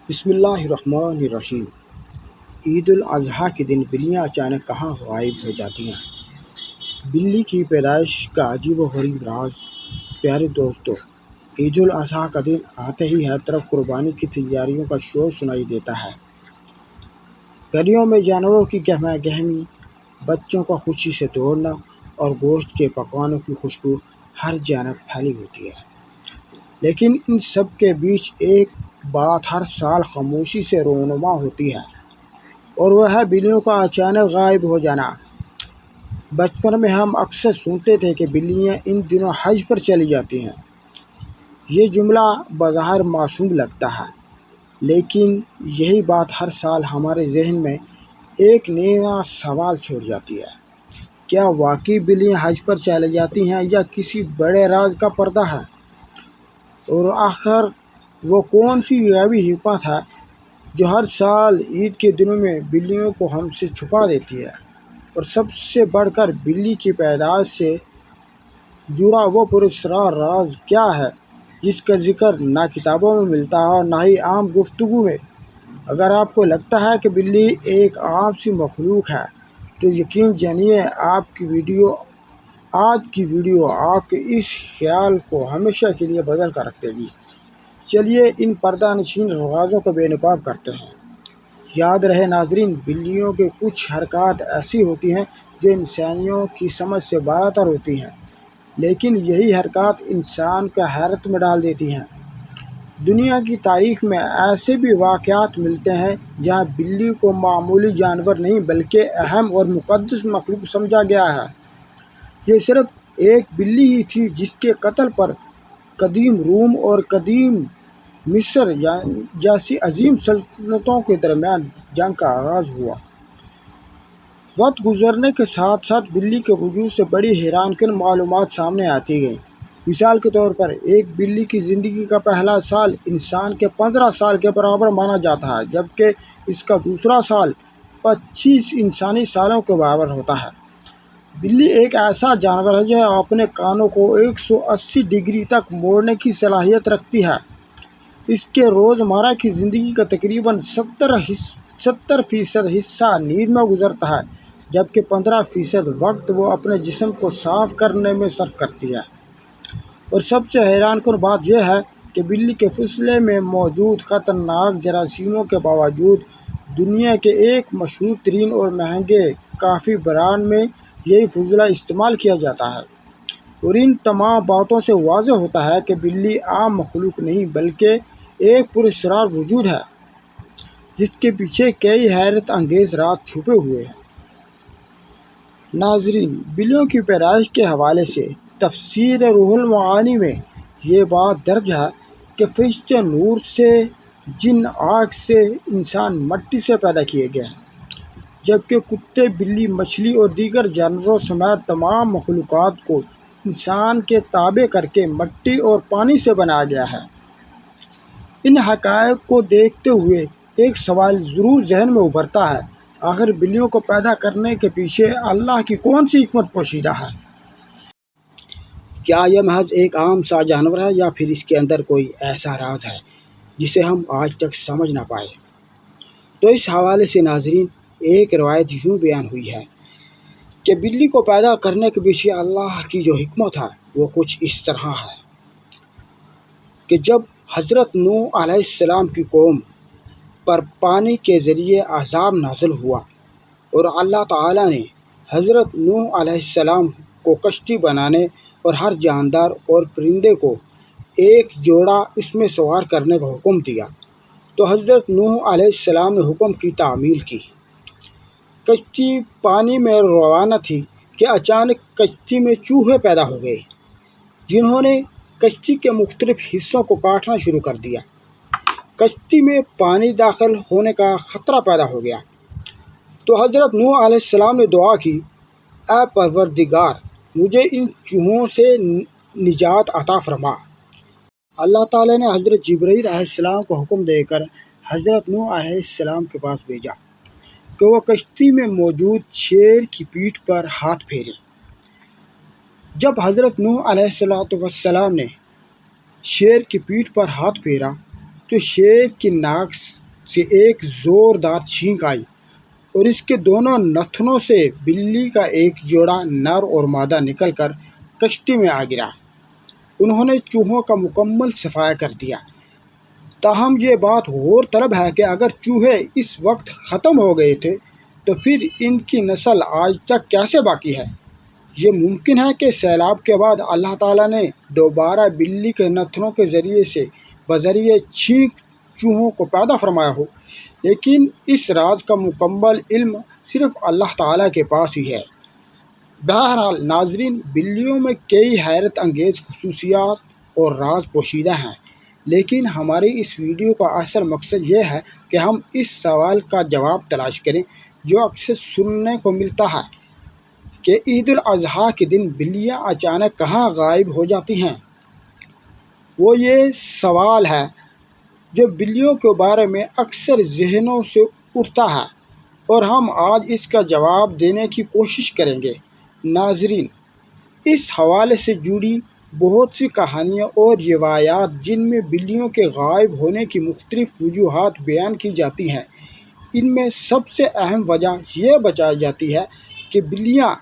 بسم اللہ الرحمن الرحیم۔ عید الاضحیٰ کے دن بلیاں اچانک کہاں غائب ہو جاتی ہیں؟ بلی کی پیدائش کا عجیب و غریب راز۔ پیارے دوستو، عید الاضحیٰ کا دن آتے ہی ہر طرف قربانی کی تیاریوں کا شور سنائی دیتا ہے۔ گلیوں میں جانوروں کی گہما گہمی، بچوں کا خوشی سے دوڑنا اور گوشت کے پکوانوں کی خوشبو ہر جانب پھیلی ہوتی ہے۔ لیکن ان سب کے بیچ ایک بات ہر سال خاموشی سے رونما ہوتی ہے، اور وہ ہے بلیوں کا اچانک غائب ہو جانا۔ بچپن میں ہم اکثر سنتے تھے کہ بلیاں ان دنوں حج پر چلی جاتی ہیں۔ یہ جملہ بظاہر معصوم لگتا ہے، لیکن یہی بات ہر سال ہمارے ذہن میں ایک نیا سوال چھوڑ جاتی ہے۔ کیا واقعی بلیاں حج پر چلی جاتی ہیں یا کسی بڑے راز کا پردہ ہے؟ اور آخر وہ کون سی غیبی حکمت ہے جو ہر سال عید کے دنوں میں بلیوں کو ہم سے چھپا دیتی ہے؟ اور سب سے بڑھ کر بلی کی پیدائش سے جڑا وہ پراسرار راز کیا ہے جس کا ذکر نہ کتابوں میں ملتا ہے اور نہ ہی عام گفتگو میں؟ اگر آپ کو لگتا ہے کہ بلی ایک عام سی مخلوق ہے تو یقین جانیے آج کی ویڈیو آپ کے اس خیال کو ہمیشہ کے لیے بدل کر رکھ دے گی۔ چلیے ان پردہ نشین رازوں کو بے نقاب کرتے ہیں۔ یاد رہے ناظرین، بلیوں کے کچھ حرکات ایسی ہوتی ہیں جو انسانیوں کی سمجھ سے بالاتر ہوتی ہیں، لیکن یہی حرکات انسان کو حیرت میں ڈال دیتی ہیں۔ دنیا کی تاریخ میں ایسے بھی واقعات ملتے ہیں جہاں بلی کو معمولی جانور نہیں بلکہ اہم اور مقدس مخلوق سمجھا گیا ہے۔ یہ صرف ایک بلی ہی تھی جس کے قتل پر قدیم روم اور قدیم مصر جیسی عظیم سلطنتوں کے درمیان جنگ کا آغاز ہوا۔ وقت گزرنے کے ساتھ ساتھ بلی کے وجود سے بڑی حیران کن معلومات سامنے آتی گئیں۔ مثال کے طور پر ایک بلی کی زندگی کا پہلا سال انسان کے 15 سال کے برابر مانا جاتا ہے، جبکہ اس کا دوسرا سال 25 انسانی سالوں کے برابر ہوتا ہے۔ بلی ایک ایسا جانور ہے جو اپنے کانوں کو 180 ڈگری تک موڑنے کی صلاحیت رکھتی ہے۔ اس کے روزمرہ کی زندگی کا تقریباً 70% حصہ نیند میں گزرتا ہے، جبکہ 15% وقت وہ اپنے جسم کو صاف کرنے میں صرف کرتی ہے۔ اور سب سے حیران کن بات یہ ہے کہ بلی کے فضلے میں موجود خطرناک جراثیموں کے باوجود دنیا کے ایک مشہور ترین اور مہنگے کافی برانڈ میں یہی فضلہ استعمال کیا جاتا ہے۔ اور ان تمام باتوں سے واضح ہوتا ہے کہ بلی عام مخلوق نہیں بلکہ ایک پراسرار وجود ہے جس کے پیچھے کئی حیرت انگیز راز چھپے ہوئے ہیں۔ ناظرین، بلیوں کی پیدائش کے حوالے سے تفسیر روح المعانی میں یہ بات درج ہے کہ فرشتے نور سے، جن آگ سے، انسان مٹی سے پیدا کیے گئے ہیں، جبکہ کتے، بلی، مچھلی اور دیگر جانوروں سمیت تمام مخلوقات کو انسان کے تابع کر کے مٹی اور پانی سے بنایا گیا ہے۔ ان حقائق کو دیکھتے ہوئے ایک سوال ضرور ذہن میں ابھرتا ہے، آخر بلیوں کو پیدا کرنے کے پیچھے اللہ کی کون سی حکمت پوشیدہ ہے؟ کیا یہ محض ایک عام سا جانور ہے یا پھر اس کے اندر کوئی ایسا راز ہے جسے ہم آج تک سمجھ نہ پائے؟ تو اس حوالے سے ناظرین، ایک روایت یوں بیان ہوئی ہے کہ بلی کو پیدا کرنے کے پیچھے اللہ کی جو حکمت ہے وہ کچھ اس طرح ہے کہ جب حضرت نوح علیہ السلام کی قوم پر پانی کے ذریعے عذاب نازل ہوا اور اللہ تعالیٰ نے حضرت نوح علیہ السلام کو کشتی بنانے اور ہر جاندار اور پرندے کو ایک جوڑا اس میں سوار کرنے کا حکم دیا، تو حضرت نوح علیہ السلام نے حکم کی تعمیل کی۔ کشتی پانی میں روانہ تھی کہ اچانک کشتی میں چوہے پیدا ہو گئے، جنہوں نے کشتی کے مختلف حصوں کو کاٹنا شروع کر دیا۔ کشتی میں پانی داخل ہونے کا خطرہ پیدا ہو گیا، تو حضرت نوح علیہ السلام نے دعا کی، اے پروردگار، مجھے ان چوہوں سے نجات عطا فرما۔ اللہ تعالیٰ نے حضرت جبرائیل علیہ السلام کو حکم دے کر حضرت نوح علیہ السلام کے پاس بھیجا کہ وہ کشتی میں موجود شیر کی پیٹھ پر ہاتھ پھیرے۔ جب حضرت نوح علیہ السلام نے شیر کی پیٹھ پر ہاتھ پھیرا تو شیر کی ناک سے ایک زوردار چھینک آئی اور اس کے دونوں نتنوں سے بلی کا ایک جوڑا نر اور مادہ نکل کر کشتی میں آ گرا۔ انہوں نے چوہوں کا مکمل صفایا کر دیا۔ تاہم یہ بات غور طلب ہے کہ اگر چوہے اس وقت ختم ہو گئے تھے تو پھر ان کی نسل آج تک کیسے باقی ہے؟ یہ ممکن ہے کہ سیلاب کے بعد اللہ تعالیٰ نے دوبارہ بلی کے نتنوں کے ذریعے سے بذریعہ چھینک چوہوں کو پیدا فرمایا ہو، لیکن اس راز کا مکمل علم صرف اللہ تعالیٰ کے پاس ہی ہے۔ بہرحال ناظرین، بلیوں میں کئی حیرت انگیز خصوصیات اور راز پوشیدہ ہیں، لیکن ہماری اس ویڈیو کا اصل مقصد یہ ہے کہ ہم اس سوال کا جواب تلاش کریں جو اکثر سننے کو ملتا ہے کہ عید الاضحیٰ کے دن بلیاں اچانک کہاں غائب ہو جاتی ہیں۔ وہ یہ سوال ہے جو بلیوں کے بارے میں اکثر ذہنوں سے اٹھتا ہے، اور ہم آج اس کا جواب دینے کی کوشش کریں گے۔ ناظرین، اس حوالے سے جڑی بہت سی کہانیاں اور روایات جن میں بلیوں کے غائب ہونے کی مختلف وجوہات بیان کی جاتی ہیں، ان میں سب سے اہم وجہ یہ بتائی جاتی ہے کہ بلیاں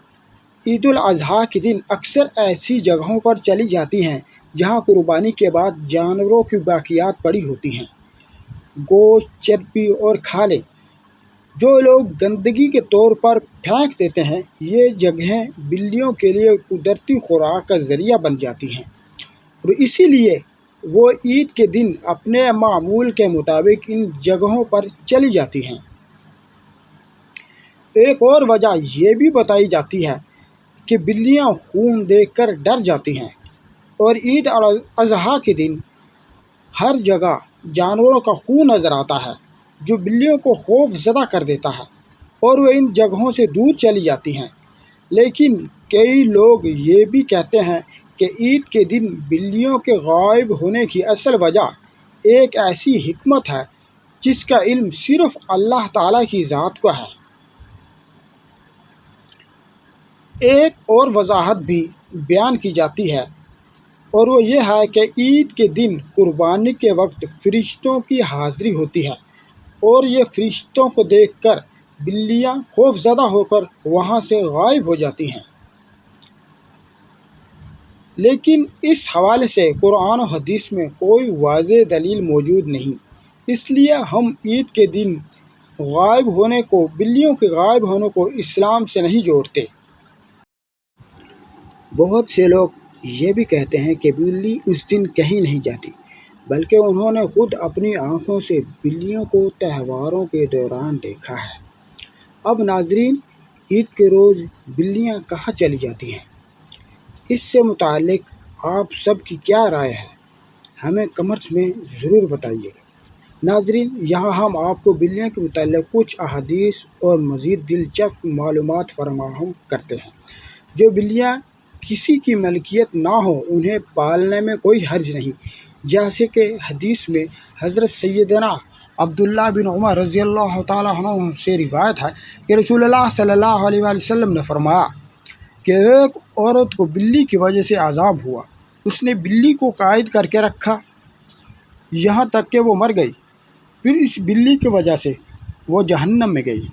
عید الاضحیٰ کے دن اکثر ایسی جگہوں پر چلی جاتی ہیں جہاں قربانی کے بعد جانوروں کی باقیات پڑی ہوتی ہیں۔ گوشت، چربی اور کھالیں جو لوگ گندگی کے طور پر پھینک دیتے ہیں، یہ جگہیں بلیوں کے لیے قدرتی خوراک کا ذریعہ بن جاتی ہیں، اور اسی لیے وہ عید کے دن اپنے معمول کے مطابق ان جگہوں پر چلی جاتی ہیں۔ ایک اور وجہ یہ بھی بتائی جاتی ہے کہ بلیاں خون دیکھ کر ڈر جاتی ہیں، اور عید الاضحیٰ کے دن ہر جگہ جانوروں کا خون نظر آتا ہے جو بلیوں کو خوف زدہ کر دیتا ہے، اور وہ ان جگہوں سے دور چلی جاتی ہیں۔ لیکن کئی لوگ یہ بھی کہتے ہیں کہ عید کے دن بلیوں کے غائب ہونے کی اصل وجہ ایک ایسی حکمت ہے جس کا علم صرف اللہ تعالیٰ کی ذات کو ہے۔ ایک اور وضاحت بھی بیان کی جاتی ہے، اور وہ یہ ہے کہ عید کے دن قربانی کے وقت فرشتوں کی حاضری ہوتی ہے، اور یہ فرشتوں کو دیکھ کر بلیاں خوف زدہ ہو کر وہاں سے غائب ہو جاتی ہیں۔ لیکن اس حوالے سے قرآن و حدیث میں کوئی واضح دلیل موجود نہیں، اس لیے ہم عید کے دن بلیوں کے غائب ہونے کو اسلام سے نہیں جوڑتے۔ بہت سے لوگ یہ بھی کہتے ہیں کہ بلی اس دن کہیں نہیں جاتی، بلکہ انہوں نے خود اپنی آنکھوں سے بلیوں کو تہواروں کے دوران دیکھا ہے۔ اب ناظرین، عید کے روز بلیاں کہاں چلی جاتی ہیں؟ اس سے متعلق آپ سب کی کیا رائے ہے؟ ہمیں کمنٹس میں ضرور بتائیے گا۔ ناظرین، یہاں ہم آپ کو بلیوں کے متعلق کچھ احادیث اور مزید دلچسپ معلومات فراہم کرتے ہیں۔ جو بلیاں کسی کی ملکیت نہ ہو انہیں پالنے میں کوئی حرج نہیں، جیسے کہ حدیث میں حضرت سیدنا عبداللہ بن عمر رضی اللہ تعالیٰ عنہ سے روایت ہے کہ رسول اللہ صلی اللہ علیہ وآلہ وسلم نے فرمایا کہ ایک عورت کو بلی کی وجہ سے عذاب ہوا۔ اس نے بلی کو قید کر کے رکھا یہاں تک کہ وہ مر گئی، پھر اس بلی کی وجہ سے وہ جہنم میں گئی،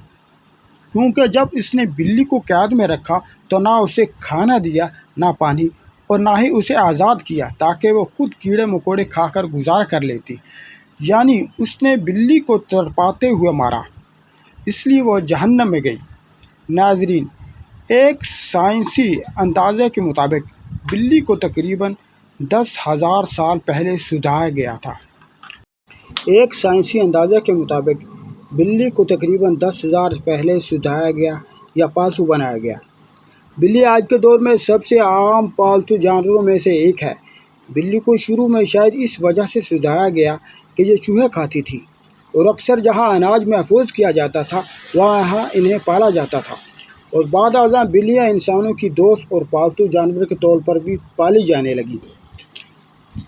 کیونکہ جب اس نے بلی کو قید میں رکھا تو نہ اسے کھانا دیا، نہ پانی، اور نہ ہی اسے آزاد کیا تاکہ وہ خود کیڑے مکوڑے کھا کر گزار کر لیتی، یعنی اس نے بلی کو تڑپاتے ہوئے مارا، اس لیے وہ جہنم میں گئی۔ ناظرین، ایک سائنسی اندازے کے مطابق بلی کو تقریباً 10,000 سال پہلے سودھایا گیا تھا۔ ایک سائنسی اندازے کے مطابق بلی کو تقریباً 10,000 پہلے سودھایا گیا یا پالتو بنایا گیا۔ بلی آج کے دور میں سب سے عام پالتو جانوروں میں سے ایک ہے۔ بلی کو شروع میں شاید اس وجہ سے سودھایا گیا کہ یہ چوہے کھاتی تھی، اور اکثر جہاں اناج محفوظ کیا جاتا تھا وہاں انہیں پالا جاتا تھا، اور بعد ازاں بلیاں انسانوں کی دوست اور پالتو جانور کے طور پر بھی پالی جانے لگیں۔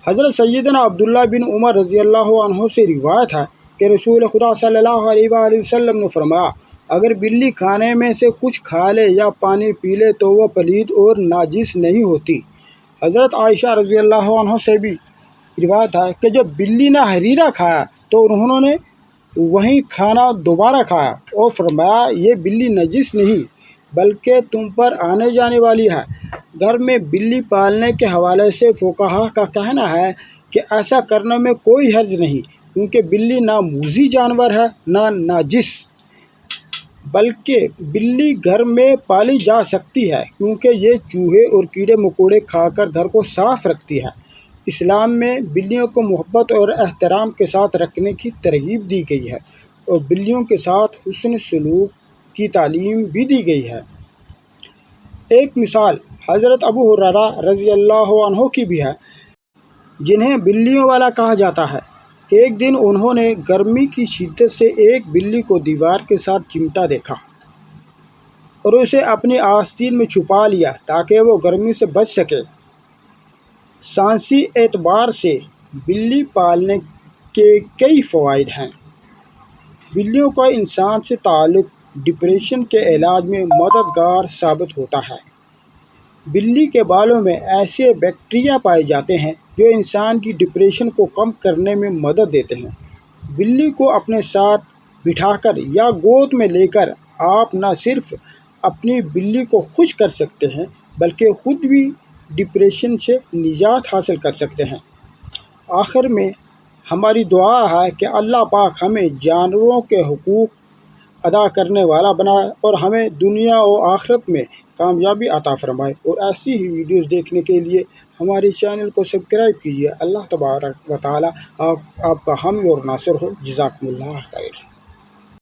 حضرت سیدنا عبداللہ بن عمر رضی اللہ عنہ سے روایت ہے کہ رسول خدا صلی اللہ علیہ وآلہ وسلم نے فرمایا، اگر بلی کھانے میں سے کچھ کھا لے یا پانی پی لے تو وہ پلید اور ناجس نہیں ہوتی۔ حضرت عائشہ رضی اللہ عنہ سے بھی روایت ہے کہ جب بلی نے حریرہ کھایا تو انہوں نے وہیں کھانا دوبارہ کھایا اور فرمایا یہ بلی نجس نہیں بلکہ تم پر آنے جانے والی ہے۔ گھر میں بلی پالنے کے حوالے سے فقہا کا کہنا ہے کہ ایسا کرنے میں کوئی حرج نہیں، کیونکہ بلی نہ موذی جانور ہے نہ ناجس، بلکہ بلی گھر میں پالی جا سکتی ہے کیونکہ یہ چوہے اور کیڑے مکوڑے کھا کر گھر کو صاف رکھتی ہے۔ اسلام میں بلیوں کو محبت اور احترام کے ساتھ رکھنے کی ترغیب دی گئی ہے اور بلیوں کے ساتھ حسن سلوک کی تعلیم بھی دی گئی ہے۔ ایک مثال حضرت ابو ہریرہ رضی اللہ عنہ کی بھی ہے، جنہیں بلیوں والا کہا جاتا ہے۔ ایک دن انہوں نے گرمی کی شدت سے ایک بلی کو دیوار کے ساتھ چمٹا دیکھا اور اسے اپنی آستین میں چھپا لیا تاکہ وہ گرمی سے بچ سکے۔ سائنسی اعتبار سے بلی پالنے کے کئی فوائد ہیں۔ بلیوں کا انسان سے تعلق ڈپریشن کے علاج میں مددگار ثابت ہوتا ہے۔ بلی کے بالوں میں ایسے بیکٹیریا پائے جاتے ہیں جو انسان کی ڈپریشن کو کم کرنے میں مدد دیتے ہیں۔ بلی کو اپنے ساتھ بٹھا کر یا گود میں لے کر آپ نہ صرف اپنی بلی کو خوش کر سکتے ہیں بلکہ خود بھی ڈپریشن سے نجات حاصل کر سکتے ہیں۔ آخر میں ہماری دعا ہے کہ اللہ پاک ہمیں جانوروں کے حقوق ادا کرنے والا بنائے اور ہمیں دنیا و آخرت میں کامیابی عطا فرمائے، اور ایسی ہی ویڈیوز دیکھنے کے لیے ہمارے چینل کو سبسکرائب کیجیے۔ اللہ تبارک و تعالی آپ کا حامی اور ناصر ہو۔ جزاکم اللہ خیر۔